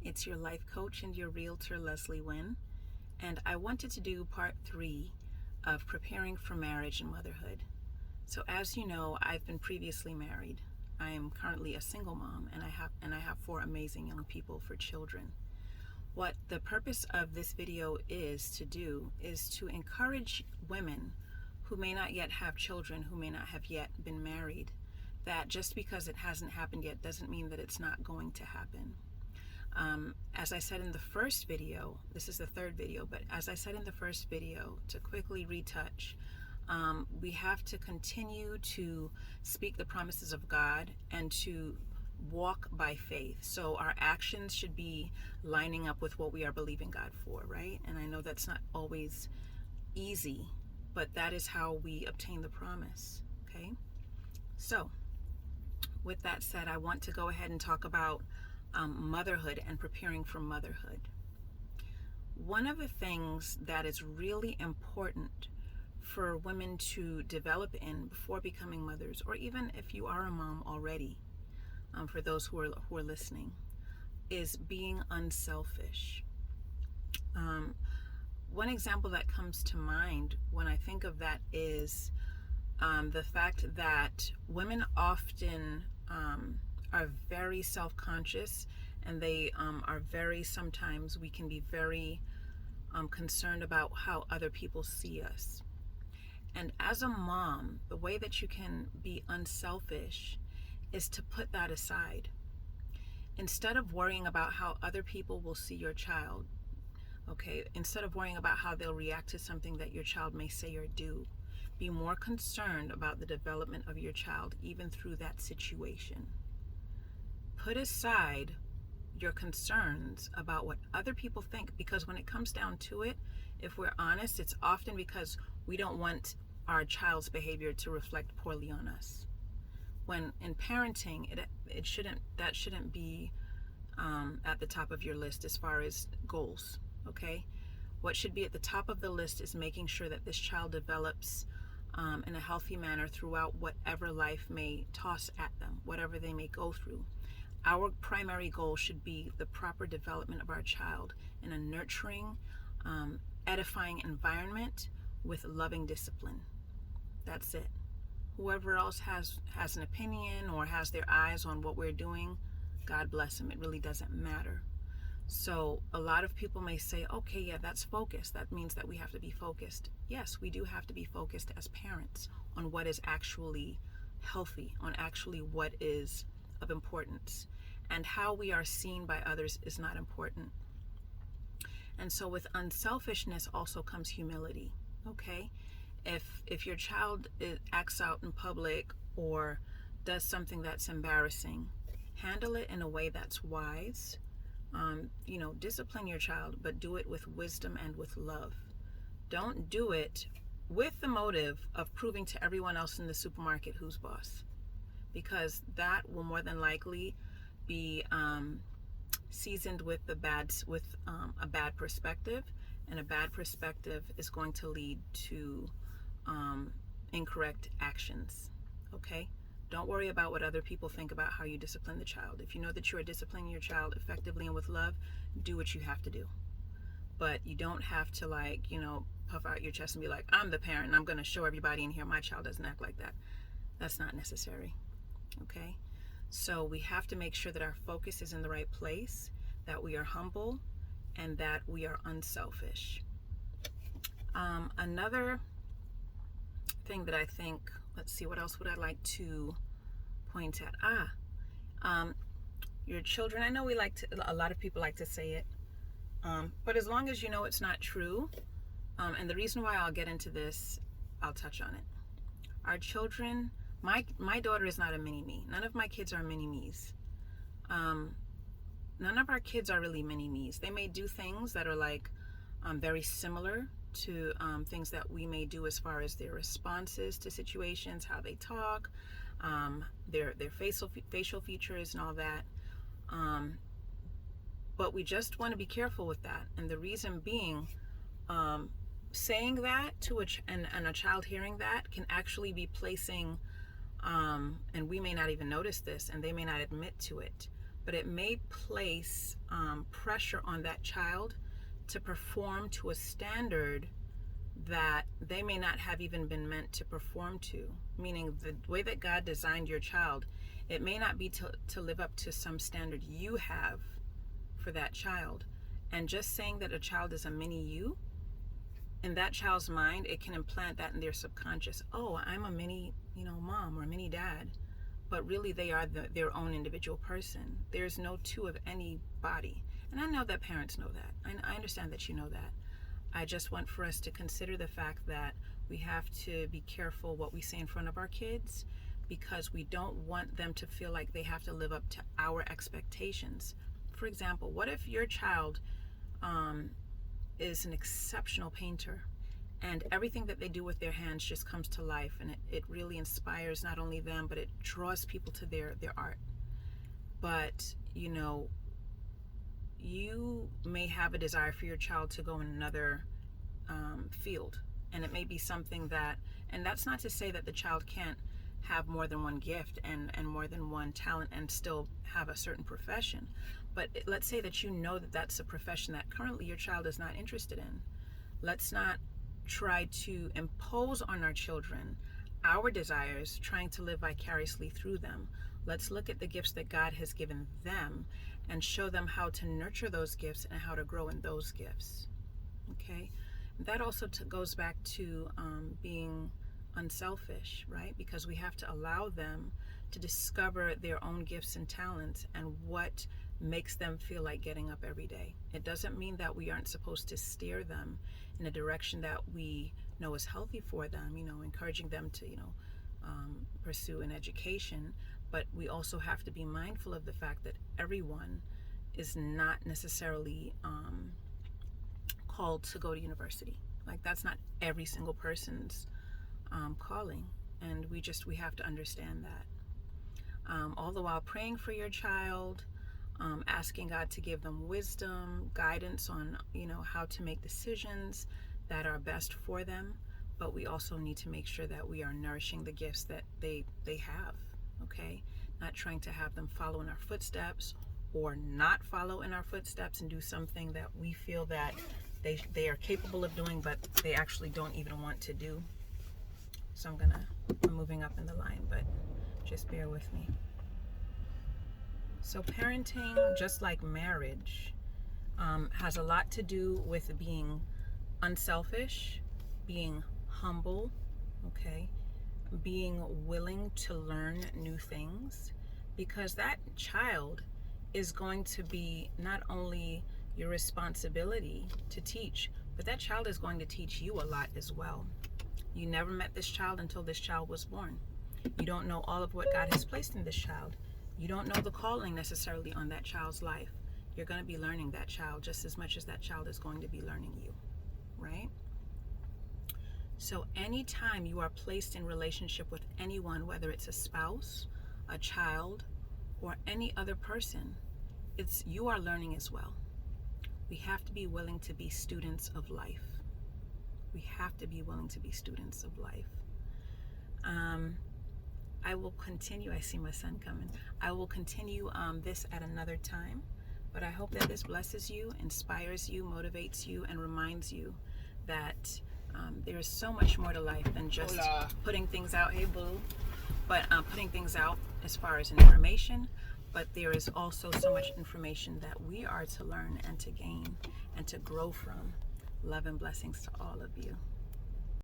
It's your life coach and your realtor, Leslie Wynn, and I wanted to do part 3 of preparing for marriage and motherhood. So as you know, I've been previously married. I am currently a single mom, and I have 4 amazing young people for children. What the purpose of this video is to encourage women who may not yet have children, who may not have yet been married, that just because it hasn't happened yet doesn't mean that it's not going to happen. As I said in the first video, this is the 3rd video, but as I said in the first video, to quickly retouch, we have to continue to speak the promises of God and to walk by faith. So our actions should be lining up with what we are believing God for, right? And I know that's not always easy, but that is how we obtain the promise, okay? So with that said, I want to go ahead and talk about motherhood and preparing for motherhood. One of the things that is really important for women to develop in before becoming mothers, or even if you are a mom already, for those who are listening, is being unselfish. One example that comes to mind when I think of that is the fact that women often are very self-conscious, and they are very, sometimes we can be very concerned about how other people see us. And as a mom, the way that you can be unselfish is to put that aside. Instead of worrying about how other people will see your child, okay, instead of worrying about how they'll react to something that your child may say or do, be more concerned about the development of your child, even through that situation. Put aside your concerns about what other people think, because when it comes down to it, if we're honest, it's often because we don't want our child's behavior to reflect poorly on us. When in parenting, that shouldn't be at the top of your list as far as goals, okay? What should be at the top of the list is making sure that this child develops in a healthy manner throughout whatever life may toss at them, whatever they may go through. Our primary goal should be the proper development of our child in a nurturing, edifying environment with loving discipline. That's it. Whoever else has an opinion or has their eyes on what we're doing, God bless them. It really doesn't matter. So a lot of people may say, okay, yeah, that's focus. That means that we have to be focused. Yes, we do have to be focused as parents on what is actually healthy, on actually what is of importance. And how we are seen by others is not important. And so with unselfishness also comes humility, okay? If your child acts out in public or does something that's embarrassing, handle it in a way that's wise. Discipline your child, but do it with wisdom and with love. Don't do it with the motive of proving to everyone else in the supermarket who's boss, because that will more than likely be seasoned with a bad perspective, and a bad perspective is going to lead to incorrect actions. Okay? Don't worry about what other people think about how you discipline the child. If you know that you are disciplining your child effectively and with love, do what you have to do. But you don't have to puff out your chest and be like, I'm the parent and I'm going to show everybody in here my child doesn't act like that. That's not necessary. Okay? So we have to make sure that our focus is in the right place, that we are humble, and that we are unselfish. Another thing that I think, let's see, what else would I like to point at? Your children. I know a lot of people like to say it, but as long as you know it's not true, and the reason why I'll get into this, I'll touch on it. Our children, my daughter is not a mini-me. None of my kids are mini-me's. None of our kids are really mini-me's. They may do things that are very similar to things that we may do as far as their responses to situations, how they talk, their facial features and all that. But we just want to be careful with that. And the reason being, saying that to a child hearing that can actually be placing, and we may not even notice this, and they may not admit to it, but it may place pressure on that child to perform to a standard that they may not have even been meant to perform to. Meaning, the way that God designed your child, it may not be to live up to some standard you have for that child. And just saying that a child is a mini you, in that child's mind, it can implant that in their subconscious. Oh, I'm a mini, mom or a mini dad. But really, they are their own individual person. There's no two of anybody. And I know that parents know that. I understand that you know that. I just want for us to consider the fact that we have to be careful what we say in front of our kids, because we don't want them to feel like they have to live up to our expectations. For example, what if your child is an exceptional painter, and everything that they do with their hands just comes to life, and it really inspires not only them, but it draws people to their art. But you may have a desire for your child to go in another field, and it may be something that, and that's not to say that the child can't have more than one gift and more than one talent and still have a certain profession. But let's say that that's a profession that currently your child is not interested in. Let's not try to impose on our children our desires, trying to live vicariously through them. Let's look at the gifts that God has given them and show them how to nurture those gifts and how to grow in those gifts. Okay? That also goes back to being unselfish, right? Because we have to allow them to discover their own gifts and talents and what makes them feel like getting up every day. It doesn't mean that we aren't supposed to steer them in a direction that we know is healthy for them, encouraging them to, pursue an education. But we also have to be mindful of the fact that everyone is not necessarily called to go to university. Like, that's not every single person's calling, and we have to understand that. All the while praying for your child, asking God to give them wisdom, guidance on how to make decisions that are best for them. But we also need to make sure that we are nourishing the gifts that they have. Okay, not trying to have them follow in our footsteps or not follow in our footsteps and do something that we feel that they are capable of doing, but they actually don't even want to do. So I'm moving up in the line, but just bear with me. So parenting, just like marriage, has a lot to do with being unselfish, being humble, okay, being willing to learn new things, because that child is going to be not only your responsibility to teach, but that child is going to teach you a lot as well. You never met this child until this child was born. You don't know all of what God has placed in this child. You don't know the calling necessarily on that child's life. You're going to be learning that child just as much as that child is going to be learning you, right? So anytime you are placed in relationship with anyone, whether it's a spouse, a child, or any other person, you are learning as well. We have to be willing to be students of life. We have to be willing to be students of life. I will continue. I see my son coming. I will continue this at another time, but I hope that this blesses you, inspires you, motivates you, and reminds you that there is so much more to life than just putting things out. Hey, boo. But putting things out as far as information, but there is also so much information that we are to learn and to gain and to grow from. Love and blessings to all of you.